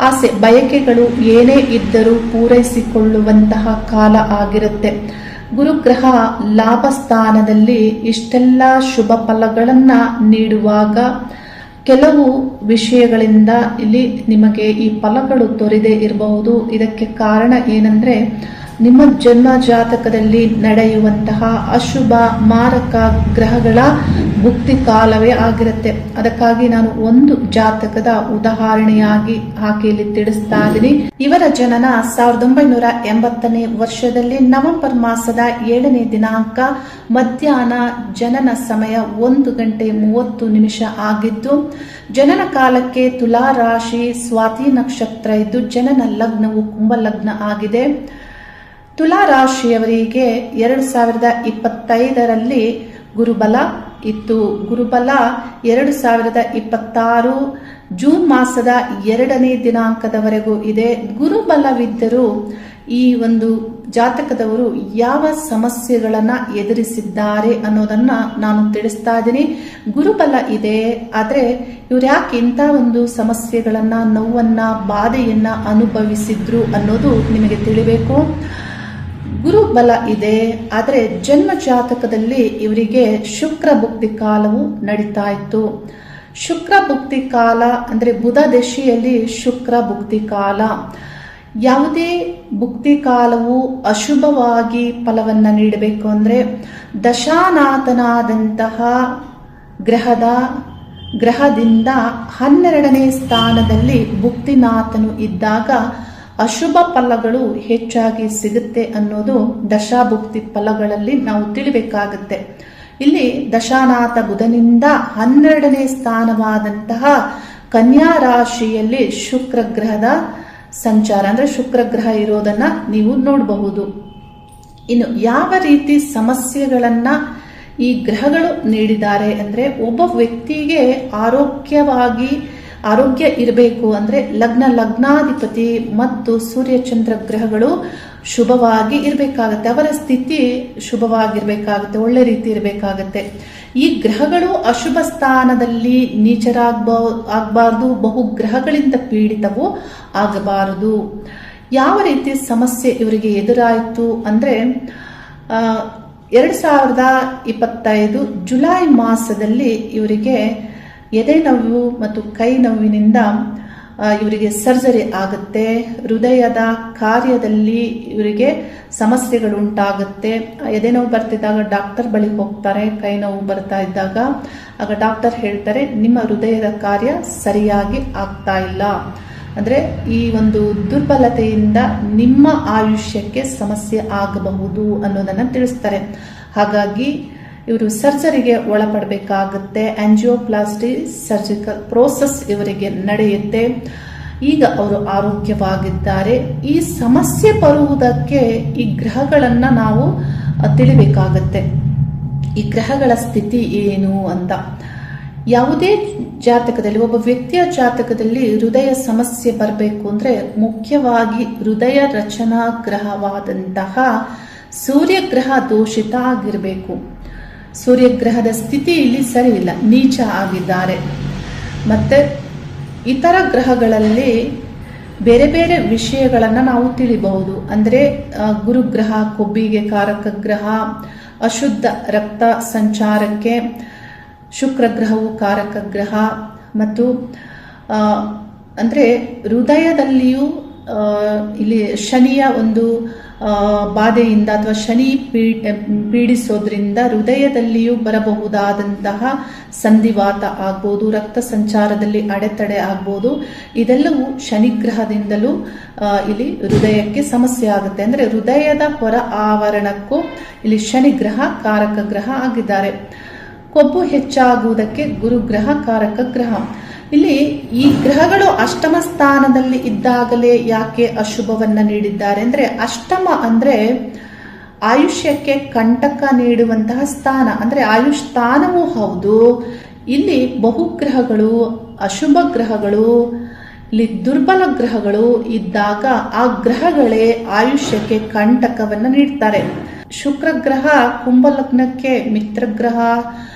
ಆಸೆ ಬಯಕೆಗಳು ಏನೇ ಇದ್ದರೂ ಪೂರೈಸಿಕೊಳ್ಳುವಂತಹ ಕಾಲ ಆಗಿರುತ್ತೆ. ಗುರುಗ್ರಹ ಲಾಭ ಸ್ಥಾನದಲ್ಲಿ ಇಷ್ಟೆಲ್ಲ ಶುಭ ಫಲಗಳನ್ನ ನೀಡುವಾಗ ಕೆಲವು ವಿಷಯಗಳಿಂದ ಇಲ್ಲಿ ನಿಮಗೆ ಈ ಫಲಗಳು ದೊರೆದೇ ಇರಬಹುದು. ಇದಕ್ಕೆ ಕಾರಣ ಏನಂದ್ರೆ ನಿಮ್ಮ ಜನ್ಮ ಜಾತಕದಲ್ಲಿ ನಡೆಯುವಂತಹ ಅಶುಭ ಮಾರಕ ಗ್ರಹಗಳ ಭುಕ್ತಿ ಕಾಲವೇ ಆಗಿರುತ್ತೆ. ಅದಕ್ಕಾಗಿ ನಾನು ಒಂದು ಜಾತಕದ ಉದಾಹರಣೆಯಾಗಿ ಹಾಕಿಯಲ್ಲಿ ತಿಳಿಸ್ತಾ ಇದ್ದೀನಿ. ಇವರ ಜನನ 1980ನೇ ವರ್ಷದಲ್ಲಿ ನವೆಂಬರ್ ಮಾಸದ 7ನೇ ದಿನಾಂಕ ಮಧ್ಯಾಹ್ನ, ಜನನ ಸಮಯ 1:30 ಆಗಿದ್ದು, ಜನನ ಕಾಲಕ್ಕೆ ತುಲಾ ರಾಶಿ, ಸ್ವಾತಿ ನಕ್ಷತ್ರ ಇದ್ದು ಜನನ ಲಗ್ನವು ಕುಂಭ ಲಗ್ನ ಆಗಿದೆ. ತುಲಾ ರಾಶಿಯವರಿಗೆ 2025ರಲ್ಲಿ ಗುರುಬಲ ಇತ್ತು. ಗುರುಬಲ 2026 ಜೂನ್ ಮಾಸದ 2ನೇ ದಿನಾಂಕದವರೆಗೂ ಇದೆ. ಗುರುಬಲವಿದ್ದರೂ ಈ ಒಂದು ಜಾತಕದವರು ಯಾವ ಸಮಸ್ಯೆಗಳನ್ನ ಎದುರಿಸಿದ್ದಾರೆ ಅನ್ನೋದನ್ನ ನಾನು ತಿಳಿಸ್ತಾ ಇದ್ದೀನಿ. ಗುರುಬಲ ಇದೆ, ಆದ್ರೆ ಇವ್ರು ಯಾಕೆ ಇಂಥ ಒಂದು ಸಮಸ್ಯೆಗಳನ್ನ, ನೋವನ್ನ, ಬಾಧೆಯನ್ನ ಅನುಭವಿಸಿದ್ರು ಅನ್ನೋದು ನಿಮಗೆ ತಿಳಿಬೇಕು. ಗುರುಬಲ ಇದೆ, ಆದರೆ ಜನ್ಮ ಜಾತಕದಲ್ಲಿ ಇವರಿಗೆ ಶುಕ್ರ ಭುಕ್ತಿ ಕಾಲವು ನಡೀತಾ ಇತ್ತು. ಶುಕ್ರ ಭುಕ್ತಿ ಕಾಲ ಅಂದ್ರೆ ಬುಧ ದಶೆಯಲ್ಲಿ ಶುಕ್ರ ಭುಕ್ತಿ ಕಾಲ. ಯಾವುದೇ ಭುಕ್ತಿ ಕಾಲವು ಅಶುಭವಾಗಿ ಫಲವನ್ನ ನೀಡಬೇಕು ಅಂದ್ರೆ ದಶಾನಾಥನಾದಂತಹ ಗ್ರಹದಿಂದ 12ನೇ ಸ್ಥಾನದಲ್ಲಿ ಭುಕ್ತಿನಾಥನು ಇದ್ದಾಗ ಅಶುಭ ಫಲಗಳು ಹೆಚ್ಚಾಗಿ ಸಿಗುತ್ತೆ ಅನ್ನೋದು ದಶಾಭುಕ್ತಿ ಫಲಗಳಲ್ಲಿ ನಾವು ತಿಳಿಬೇಕಾಗುತ್ತೆ. ಇಲ್ಲಿ ದಶಾನಾಥ ಬುಧನಿಂದ 12ನೇ ಸ್ಥಾನವಾದಂತಹ ಕನ್ಯಾ ರಾಶಿಯಲ್ಲಿ ಶುಕ್ರ ಗ್ರಹದ ಸಂಚಾರ ಅಂದ್ರೆ ಶುಕ್ರ ಗ್ರಹ ಇರೋದನ್ನ ನೀವು ನೋಡಬಹುದು. ಇನ್ನು ಯಾವ ರೀತಿ ಸಮಸ್ಯೆಗಳನ್ನ ಈ ಗ್ರಹಗಳು ನೀಡಿದ್ದಾರೆ ಅಂದ್ರೆ, ಒಬ್ಬ ವ್ಯಕ್ತಿಗೆ ಆರೋಗ್ಯ ಇರಬೇಕು ಅಂದ್ರೆ ಲಗ್ನಾಧಿಪತಿ ಮತ್ತು ಸೂರ್ಯಚಂದ್ರ ಗ್ರಹಗಳು ಶುಭವಾಗಿ ಇರಬೇಕಾಗತ್ತೆ. ಅವರ ಸ್ಥಿತಿ ಶುಭವಾಗಿರ್ಬೇಕಾಗತ್ತೆ, ಒಳ್ಳೆ ರೀತಿ ಇರಬೇಕಾಗತ್ತೆ. ಈ ಗ್ರಹಗಳು ಅಶುಭ ಸ್ಥಾನದಲ್ಲಿ ನೀಚರಾಗಬಾರದು, ಬಹು ಗ್ರಹಗಳಿಂದ ಪೀಡಿತವು ಆಗಬಾರದು. ಯಾವ ರೀತಿ ಸಮಸ್ಯೆ ಇವರಿಗೆ ಎದುರಾಯಿತು ಅಂದ್ರೆ 2025 ಜುಲೈ ಮಾಸದಲ್ಲಿ ಇವರಿಗೆ ಎದೆ ನೋವು ಮತ್ತು ಕೈ ನೋವಿನಿಂದ ಇವರಿಗೆ ಸರ್ಜರಿ ಆಗುತ್ತೆ. ಹೃದಯದ ಕಾರ್ಯದಲ್ಲಿ ಇವರಿಗೆ ಸಮಸ್ಯೆಗಳು ಉಂಟಾಗುತ್ತೆ. ಎದೆ ನೋವು ಬರ್ತಿದ್ದಾಗ ಡಾಕ್ಟರ್ ಬಳಿ ಹೋಗ್ತಾರೆ. ಕೈ ನೋವು ಬರ್ತಾ ಇದ್ದಾಗ ಆಗ ಡಾಕ್ಟರ್ ಹೇಳ್ತಾರೆ, ನಿಮ್ಮ ಹೃದಯದ ಕಾರ್ಯ ಸರಿಯಾಗಿ ಆಗ್ತಾ ಇಲ್ಲ, ಅಂದ್ರೆ ಈ ಒಂದು ದುರ್ಬಲತೆಯಿಂದ ನಿಮ್ಮ ಆಯುಷ್ಯಕ್ಕೆ ಸಮಸ್ಯೆ ಆಗಬಹುದು ಅನ್ನೋದನ್ನ ತಿಳಿಸ್ತಾರೆ. ಹಾಗಾಗಿ ಇವರು ಸರ್ಜರಿಗೆ ಒಳಪಡಬೇಕಾಗುತ್ತೆ. ಆಂಜಿಯೋಪ್ಲಾಸ್ಟಿ ಸರ್ಜಿಕಲ್ ಪ್ರೋಸೆಸ್ ಇವರಿಗೆ ನಡೆಯುತ್ತೆ. ಈಗ ಅವರು ಆರೋಗ್ಯವಾಗಿದ್ದಾರೆ. ಈ ಸಮಸ್ಯೆ ಬರುವುದಕ್ಕೆ ಈ ಗ್ರಹಗಳನ್ನ ನಾವು ತಿಳಿಬೇಕಾಗತ್ತೆ. ಈ ಗ್ರಹಗಳ ಸ್ಥಿತಿ ಏನು ಅಂತ. ಯಾವುದೇ ಜಾತಕದಲ್ಲಿ, ಒಬ್ಬ ವ್ಯಕ್ತಿಯ ಜಾತಕದಲ್ಲಿ ಹೃದಯ ಸಮಸ್ಯೆ ಬರಬೇಕು ಅಂದ್ರೆ ಮುಖ್ಯವಾಗಿ ಹೃದಯ ರಚನಾ ಗ್ರಹವಾದಂತಹ ಸೂರ್ಯಗ್ರಹ ದೋಷಿತ ಆಗಿರಬೇಕು. ಸೂರ್ಯಗ್ರಹದ ಸ್ಥಿತಿ ಇಲ್ಲಿ ಸರಿ ಇಲ್ಲ, ನೀಚ ಆಗಿದ್ದಾರೆ. ಮತ್ತೆ ಇತರ ಗ್ರಹಗಳಲ್ಲಿ ಬೇರೆ ಬೇರೆ ವಿಷಯಗಳನ್ನು ನಾವು ತಿಳಿಬಹುದು. ಅಂದರೆ ಗುರುಗ್ರಹ ಕೊಬ್ಬಿಗೆ ಕಾರಕ ಗ್ರಹ, ಅಶುದ್ಧ ರಕ್ತ ಸಂಚಾರಕ್ಕೆ ಶುಕ್ರಗ್ರಹವು ಕಾರಕ ಗ್ರಹ. ಮತ್ತು ಅಂದರೆ ಹೃದಯದಲ್ಲಿಯೂ ಇಲ್ಲಿ ಶನಿಯ ಒಂದು ಬಾಧೆಯಿಂದ ಅಥವಾ ಶನಿ ಪೀಡಿಸೋದ್ರಿಂದ ಹೃದಯದಲ್ಲಿಯೂ ಬರಬಹುದಾದಂತಹ ಸಂಧಿವಾತ ಆಗ್ಬೋದು, ರಕ್ತ ಸಂಚಾರದಲ್ಲಿ ಅಡೆತಡೆ ಆಗ್ಬೋದು. ಇದೆಲ್ಲವೂ ಶನಿಗ್ರಹದಿಂದಲೂ ಇಲ್ಲಿ ಹೃದಯಕ್ಕೆ ಸಮಸ್ಯೆ ಆಗುತ್ತೆ. ಅಂದರೆ ಹೃದಯದ ಹೊರ ಆವರಣಕ್ಕೂ ಇಲ್ಲಿ ಶನಿಗ್ರಹ ಕಾರಕ ಗ್ರಹ ಆಗಿದ್ದಾರೆ. ಕೊಬ್ಬು ಹೆಚ್ಚಾಗುವುದಕ್ಕೆ ಗುರುಗ್ರಹ ಕಾರಕ ಗ್ರಹ. ಇಲ್ಲಿ ಈ ಗ್ರಹಗಳು ಅಷ್ಟಮ ಸ್ಥಾನದಲ್ಲಿ ಇದ್ದಾಗಲೇ ಯಾಕೆ ಅಶುಭವನ್ನ ನೀಡಿದ್ದಾರೆ ಅಂದ್ರೆ, ಅಷ್ಟಮ ಅಂದ್ರೆ ಆಯುಷ್ಯಕ್ಕೆ ಕಂಟಕ ನೀಡುವಂತಹ ಸ್ಥಾನ, ಅಂದ್ರೆ ಆಯುಷ್ ಸ್ಥಾನವೂ ಹೌದು. ಇಲ್ಲಿ ಬಹುಗ್ರಹಗಳು, ಅಶುಭ ಗ್ರಹಗಳು, ಇಲ್ಲಿ ದುರ್ಬಲ ಗ್ರಹಗಳು ಇದ್ದಾಗ ಆ ಗ್ರಹಗಳೇ ಆಯುಷ್ಯಕ್ಕೆ ಕಂಟಕವನ್ನ ನೀಡ್ತಾರೆ. ಶುಕ್ರ ಗ್ರಹ ಕುಂಭಲಗ್ನಕ್ಕೆ ಮಿತ್ರಗ್ರಹ,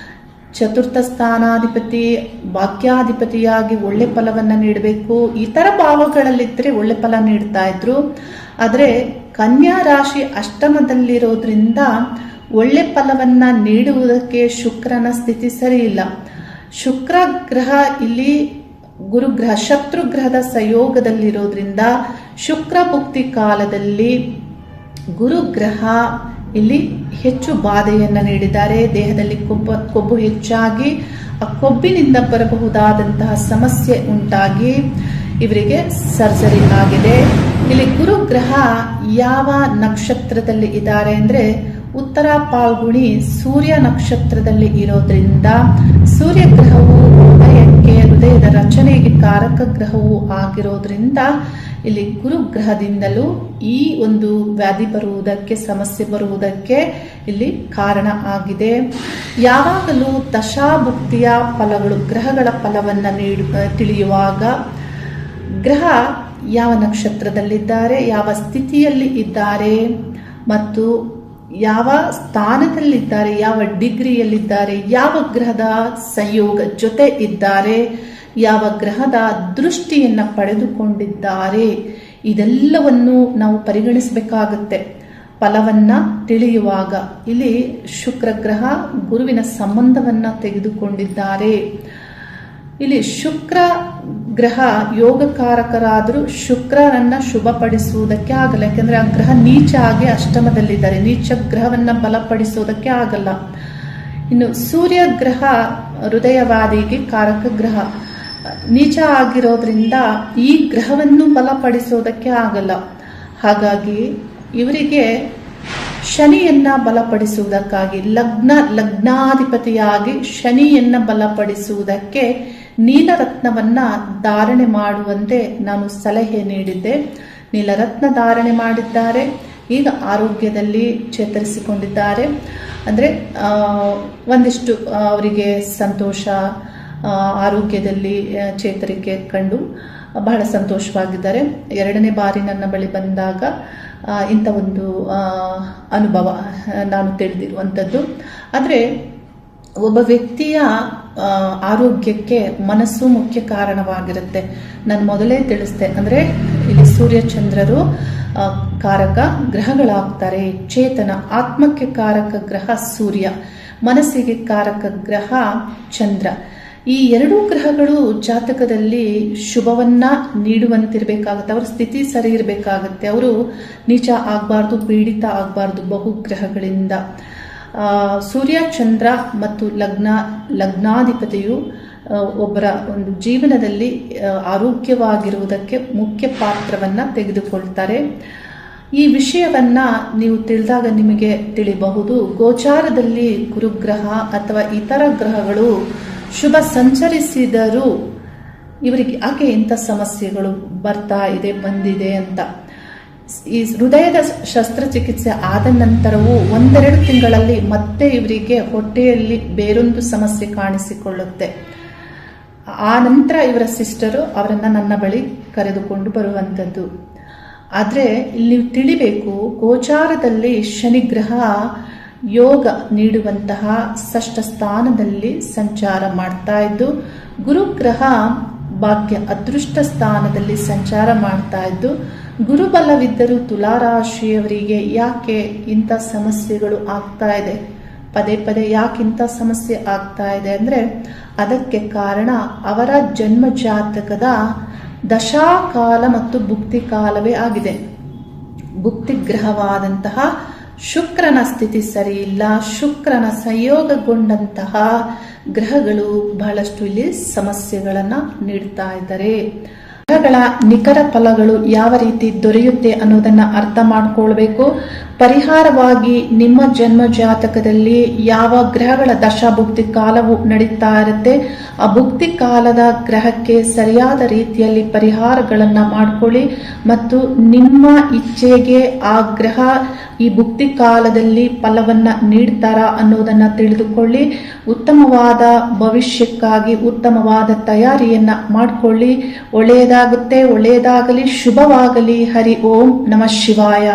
ಚತುರ್ಥ ಸ್ಥಾನಾಧಿಪತಿ, ಭಾಗ್ಯಾಧಿಪತಿಯಾಗಿ ಒಳ್ಳೆ ಫಲವನ್ನ ನೀಡಬೇಕು. ಇತರ ಭಾವಗಳಲ್ಲಿದ್ದರೆ ಒಳ್ಳೆ ಫಲ ನೀಡ್ತಾ ಇದ್ರು. ಆದರೆ ಕನ್ಯಾ ರಾಶಿ ಅಷ್ಟಮದಲ್ಲಿರೋದ್ರಿಂದ ಒಳ್ಳೆ ಫಲವನ್ನ ನೀಡುವುದಕ್ಕೆ ಶುಕ್ರನ ಸ್ಥಿತಿ ಸರಿ ಇಲ್ಲ. ಶುಕ್ರ ಗ್ರಹ ಇಲ್ಲಿ ಗುರುಗ್ರಹ ಶತ್ರುಗ್ರಹದ ಸಂಯೋಗದಲ್ಲಿರೋದ್ರಿಂದ ಶುಕ್ರ ಭುಕ್ತಿ ಕಾಲದಲ್ಲಿ ಗುರುಗ್ರಹ ಇಲ್ಲಿ ಹೆಚ್ಚು ಬಾಧೆಯನ್ನ ನೀಡಿದ್ದಾರೆ. ದೇಹದಲ್ಲಿ ಕೊಬ್ಬು ಹೆಚ್ಚಾಗಿ ಆ ಕೊಬ್ಬಿನಿಂದ ಬರಬಹುದಾದಂತಹ ಸಮಸ್ಯೆ ಉಂಟಾಗಿ ಇವರಿಗೆ ಸರ್ಜರಿ ಆಗಿದೆ. ಇಲ್ಲಿ ಗುರುಗ್ರಹ ಯಾವ ನಕ್ಷತ್ರದಲ್ಲಿ ಇದ್ದಾರೆ ಅಂದ್ರೆ ಉತ್ತರ ಪಾಲ್ಗುಣಿ ಸೂರ್ಯ ನಕ್ಷತ್ರದಲ್ಲಿ ಇರೋದ್ರಿಂದ ಸೂರ್ಯಗ್ರಹವು ಹೃದಯದ ರಚನೆಗೆ ಕಾರಕ ಗ್ರಹವೂ ಆಗಿರೋದ್ರಿಂದ ಇಲ್ಲಿ ಗುರುಗ್ರಹದಿಂದಲೂ ಈ ಒಂದು ವ್ಯಾಧಿ ಬರುವುದಕ್ಕೆ, ಸಮಸ್ಯೆ ಬರುವುದಕ್ಕೆ ಇಲ್ಲಿ ಕಾರಣ ಆಗಿದೆ. ಯಾವಾಗಲೂ ದಶಾಭುಕ್ತಿಯ ಫಲಗಳು, ಗ್ರಹಗಳ ಫಲವನ್ನ ತಿಳಿಯುವಾಗ ಗ್ರಹ ಯಾವ ನಕ್ಷತ್ರದಲ್ಲಿದ್ದಾರೆ, ಯಾವ ಸ್ಥಿತಿಯಲ್ಲಿ ಇದ್ದಾರೆ ಮತ್ತು ಯಾವ ಸ್ಥಾನದಲ್ಲಿದ್ದಾರೆ, ಯಾವ ಡಿಗ್ರಿಯಲ್ಲಿದ್ದಾರೆ, ಯಾವ ಗ್ರಹದ ಸಂಯೋಗ ಜೊತೆ ಇದ್ದಾರೆ, ಯಾವ ಗ್ರಹದ ದೃಷ್ಟಿಯನ್ನ ಪಡೆದುಕೊಂಡಿದ್ದಾರೆ, ಇದೆಲ್ಲವನ್ನು ನಾವು ಪರಿಗಣಿಸಬೇಕಾಗುತ್ತೆ ಫಲವನ್ನ ತಿಳಿಯುವಾಗ. ಇಲ್ಲಿ ಶುಕ್ರ ಗ್ರಹ ಗುರುವಿನ ಸಂಬಂಧವನ್ನ ತೆಗೆದುಕೊಂಡಿದ್ದಾರೆ. ಇಲ್ಲಿ ಶುಕ್ರ ಗ್ರಹ ಯೋಗಕಾರಕರಾದರೂ ಶುಕ್ರನನ್ನ ಶುಭಪಡಿಸುವುದಕ್ಕೆ ಆಗಲ್ಲ. ಯಾಕಂದ್ರೆ ಆ ಗ್ರಹ ನೀಚ ಆಗಿ ಅಷ್ಟಮದಲ್ಲಿದ್ದಾರೆ, ನೀಚ ಗ್ರಹವನ್ನ ಬಲಪಡಿಸುವುದಕ್ಕೆ ಆಗಲ್ಲ. ಇನ್ನು ಸೂರ್ಯ ಗ್ರಹ ಹೃದಯವಾದಿಗೆ ಕಾರಕ ಗ್ರಹ, ನೀಚ ಆಗಿರೋದ್ರಿಂದ ಈ ಗ್ರಹವನ್ನು ಬಲಪಡಿಸೋದಕ್ಕೆ ಆಗಲ್ಲ. ಹಾಗಾಗಿ ಇವರಿಗೆ ಶನಿಯನ್ನ ಬಲಪಡಿಸುವುದಕ್ಕಾಗಿ ಲಗ್ನಾಧಿಪತಿಯಾಗಿ ಶನಿಯನ್ನ ಬಲಪಡಿಸುವುದಕ್ಕೆ ನೀಲರತ್ನವನ್ನ ಧಾರಣೆ ಮಾಡುವಂತೆ ನಾನು ಸಲಹೆ ನೀಡಿದ್ದೆ. ನೀಲರತ್ನ ಧಾರಣೆ ಮಾಡಿದ್ದಾರೆ. ಈಗ ಆರೋಗ್ಯದಲ್ಲಿ ಚೇತರಿಸಿಕೊಂಡಿದ್ದಾರೆ. ಅಂದ್ರೆ ಒಂದಿಷ್ಟು ಅವರಿಗೆ ಸಂತೋಷ, ಆರೋಗ್ಯದಲ್ಲಿ ಚೇತರಿಕೆ ಕಂಡು ಬಹಳ ಸಂತೋಷವಾಗಿದ್ದಾರೆ. ಎರಡನೇ ಬಾರಿ ನನ್ನ ಬಳಿ ಬಂದಾಗ ಇಂಥ ಒಂದು ಅನುಭವ ನಾನು ತಿಳಿದಿರುವಂಥದ್ದು. ಆದರೆ ಒಬ್ಬ ವ್ಯಕ್ತಿಯ ಆರೋಗ್ಯಕ್ಕೆ ಮನಸ್ಸು ಮುಖ್ಯ ಕಾರಣವಾಗಿರುತ್ತೆ. ನಾನು ಮೊದಲೇ ತಿಳಿಸ್ದೆ, ಅಂದರೆ ಇಲ್ಲಿ ಸೂರ್ಯಚಂದ್ರರು ಕಾರಕ ಗ್ರಹಗಳಾಗ್ತಾರೆ. ಚೇತನ ಆತ್ಮಕ್ಕೆ ಕಾರಕ ಗ್ರಹ ಸೂರ್ಯ, ಮನಸ್ಸಿಗೆ ಕಾರಕ ಗ್ರಹ ಚಂದ್ರ. ಈ ಎರಡೂ ಗ್ರಹಗಳು ಜಾತಕದಲ್ಲಿ ಶುಭವನ್ನ ನೀಡುವಂತಿರ್ಬೇಕಾಗತ್ತೆ. ಅವರ ಸ್ಥಿತಿ ಸರಿ ಇರಬೇಕಾಗತ್ತೆ. ಅವರು ನೀಚ ಆಗಬಾರ್ದು, ಪೀಡಿತ ಆಗಬಾರ್ದು ಬಹುಗ್ರಹಗಳಿಂದ. ಸೂರ್ಯ ಚಂದ್ರ ಮತ್ತು ಲಗ್ನಾಧಿಪತಿಯು ಒಬ್ಬರ ಒಂದು ಜೀವನದಲ್ಲಿ ಆರೋಗ್ಯವಾಗಿರುವುದಕ್ಕೆ ಮುಖ್ಯ ಪಾತ್ರವನ್ನ ತೆಗೆದುಕೊಳ್ತಾರೆ. ಈ ವಿಷಯವನ್ನ ನೀವು ತಿಳಿದಾಗ ನಿಮಗೆ ತಿಳಿಬಹುದು. ಗೋಚಾರದಲ್ಲಿ ಗುರುಗ್ರಹ ಅಥವಾ ಇತರ ಗ್ರಹಗಳು ಶುಭ ಸಂಚರಿಸಿದರೂ ಇವರಿಗೆ ಯಾಕೆ ಇಂಥ ಸಮಸ್ಯೆಗಳು ಬರ್ತಾ ಇದೆ, ಬಂದಿದೆ ಅಂತ. ಈ ಹೃದಯದ ಶಸ್ತ್ರಚಿಕಿತ್ಸೆ ಆದ ನಂತರವೂ 1-2 ತಿಂಗಳಲ್ಲಿ ಮತ್ತೆ ಇವರಿಗೆ ಹೊಟ್ಟೆಯಲ್ಲಿ ಬೇರೊಂದು ಸಮಸ್ಯೆ ಕಾಣಿಸಿಕೊಳ್ಳುತ್ತೆ. ಆ ನಂತರ ಇವರ ಸಿಸ್ಟರು ಅವರನ್ನ ನನ್ನ ಬಳಿ ಕರೆದುಕೊಂಡು ಬರುವಂಥದ್ದು. ಆದರೆ ಇಲ್ಲಿ ನೀವು ತಿಳಿಬೇಕು, ಗೋಚಾರದಲ್ಲಿ ಶನಿಗ್ರಹ ಯೋಗ ನೀಡುವಂತಹ ಷಷ್ಠ ಸ್ಥಾನದಲ್ಲಿ ಸಂಚಾರ ಮಾಡ್ತಾ ಇದ್ದು, ಗುರುಗ್ರಹ ಭಾಗ್ಯ ಅದೃಷ್ಟ ಸ್ಥಾನದಲ್ಲಿ ಸಂಚಾರ ಮಾಡ್ತಾ ಇದ್ದು, ಗುರುಬಲವಿದ್ದರೂ ತುಲಾರಾಶಿಯವರಿಗೆ ಯಾಕೆ ಇಂಥ ಸಮಸ್ಯೆಗಳು ಆಗ್ತಾ ಇದೆ, ಪದೇ ಪದೇ ಯಾಕೆ ಇಂಥ ಸಮಸ್ಯೆ ಆಗ್ತಾ ಇದೆ ಅಂದರೆ ಅದಕ್ಕೆ ಕಾರಣ ಅವರ ಜನ್ಮ ಜಾತಕದ ದಶಾಕಾಲ ಮತ್ತು ಭುಕ್ತಿ ಕಾಲವೇ ಆಗಿದೆ. ಭುಕ್ತಿ ಗ್ರಹವಾದಂತಹ ಶುಕ್ರನ ಸ್ಥಿತಿ ಸರಿಯಿಲ್ಲ. ಶುಕ್ರನ ಸಂಯೋಗಗೊಂಡಂತಹ ಗ್ರಹಗಳು ಬಹಳಷ್ಟು ಇಲ್ಲಿ ಸಮಸ್ಯೆಗಳನ್ನ ನೀಡ್ತಾ ಇದ್ದಾರೆ. ಗ್ರಹಗಳ ನಿಖರ ಫಲಗಳು ಯಾವ ರೀತಿ ದೊರೆಯುತ್ತೆ ಅನ್ನೋದನ್ನ ಅರ್ಥ ಮಾಡ್ಕೊಳ್ಬೇಕು. ಪರಿಹಾರವಾಗಿ ನಿಮ್ಮ ಜನ್ಮ ಜಾತಕದಲ್ಲಿ ಯಾವ ಗ್ರಹಗಳ ದಶಾಭುಕ್ತಿ ಕಾಲವು ನಡೀತಾ ಇರುತ್ತೆ, ಆ ಭುಕ್ತಿ ಕಾಲದ ಗ್ರಹಕ್ಕೆ ಸರಿಯಾದ ರೀತಿಯಲ್ಲಿ ಪರಿಹಾರಗಳನ್ನ ಮಾಡ್ಕೊಳ್ಳಿ ಮತ್ತು ನಿಮ್ಮ ಇಚ್ಛೆಗೆ ಆ ಗ್ರಹ ಈ ಭುಕ್ತಿ ಕಾಲದಲ್ಲಿ ಫಲವನ್ನ ನೀಡ್ತಾರಾ ಅನ್ನೋದನ್ನ ತಿಳಿದುಕೊಳ್ಳಿ. ಉತ್ತಮವಾದ ಭವಿಷ್ಯಕ್ಕಾಗಿ ಉತ್ತಮವಾದ ತಯಾರಿಯನ್ನ ಮಾಡಿಕೊಳ್ಳಿ. ಒಳ್ಳೆಯದಾಗುತ್ತೆ, ಒಳ್ಳೆಯದಾಗಲಿ, ಶುಭವಾಗಲಿ. ಹರಿ ಓಂ ನಮಃ ಶಿವಾಯ.